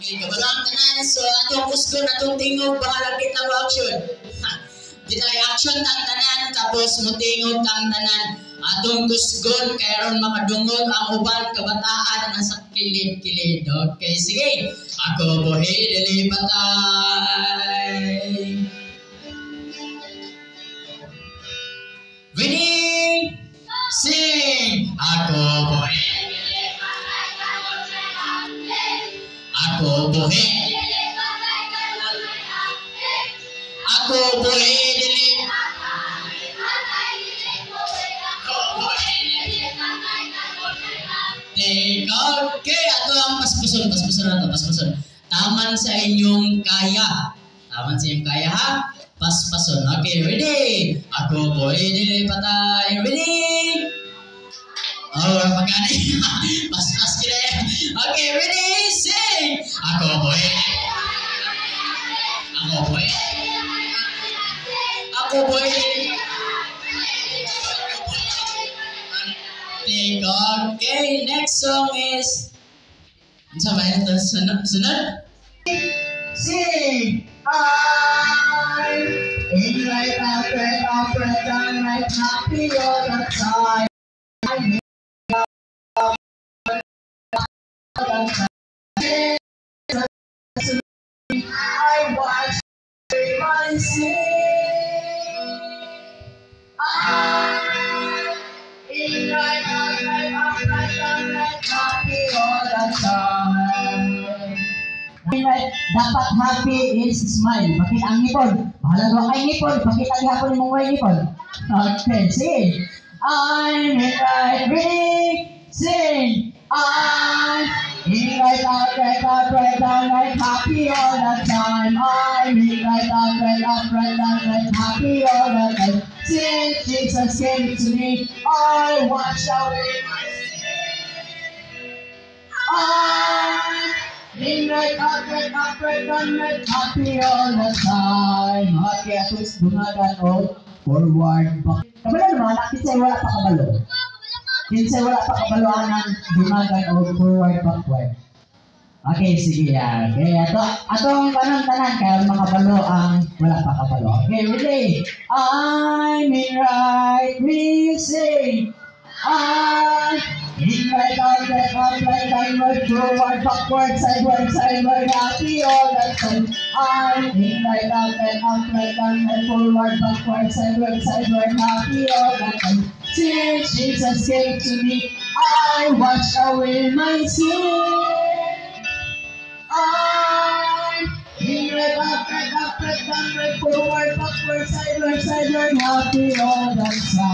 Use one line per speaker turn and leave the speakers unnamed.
Okay, kabalang tanan. So, atong kusgon, atong tingog, bahala kita mo action. Ditay action tang tanan, tapos mutingog tang tanan. Atong kusgon, kaya ron makadungog ang uban kabataan na sa kilid-kilid. Okay, sige. Ako buhi, dili patay. Ready? Sing! Ako buhi. Ako buhi. Ako buhi, dili. Okay, ato ang paspason na to, paspason. Taman sa inyong kaya. Taman sa inyong kaya, ha? Paspason. Okay, ready? Ako buhi, dili patay. Ready? Oh, magkano? Paspas kita ya. Okay, ready? Sing! Ako buhi. Ako buhi. Ako buhi. Okay, next song is... Sama ito, sunod? Sing! I'm in right after down right happy all the time. I watch my sing. I'm in right happy all the time. Dapat happy is smile. Pakita ang ngipon. Bahala doon kay ngipon. Pakita ang hapon mong way ngipon. Okay, sing. I'm in right, ready, sing. I'm in right out, down, right, happy all the time. I'm in right out, down, right, happy all the time. Since Jesus came to me, I washed away my sin. I'm in right out, down, right, happy all the time. Okay, at least dumagan o forward, back. Kabalo naman, kinsay wala pa kabalo. Kinsay wala pa kabalo ang dumagan o forward, backward. Okay, sige yan. Okay, atong tanan kaya makabalo ang wala pa kabalo. Okay, ready? I'm in right, we sing. I'm in right, out, downward, forward, backward, sideward, happy all the time. I'm in right, out, downward, forward, backward, sideward, happy all the time. Since Jesus came to me, I washed away my sin. I'm in right, out, downward, forward, backward, sideward, happy all the time.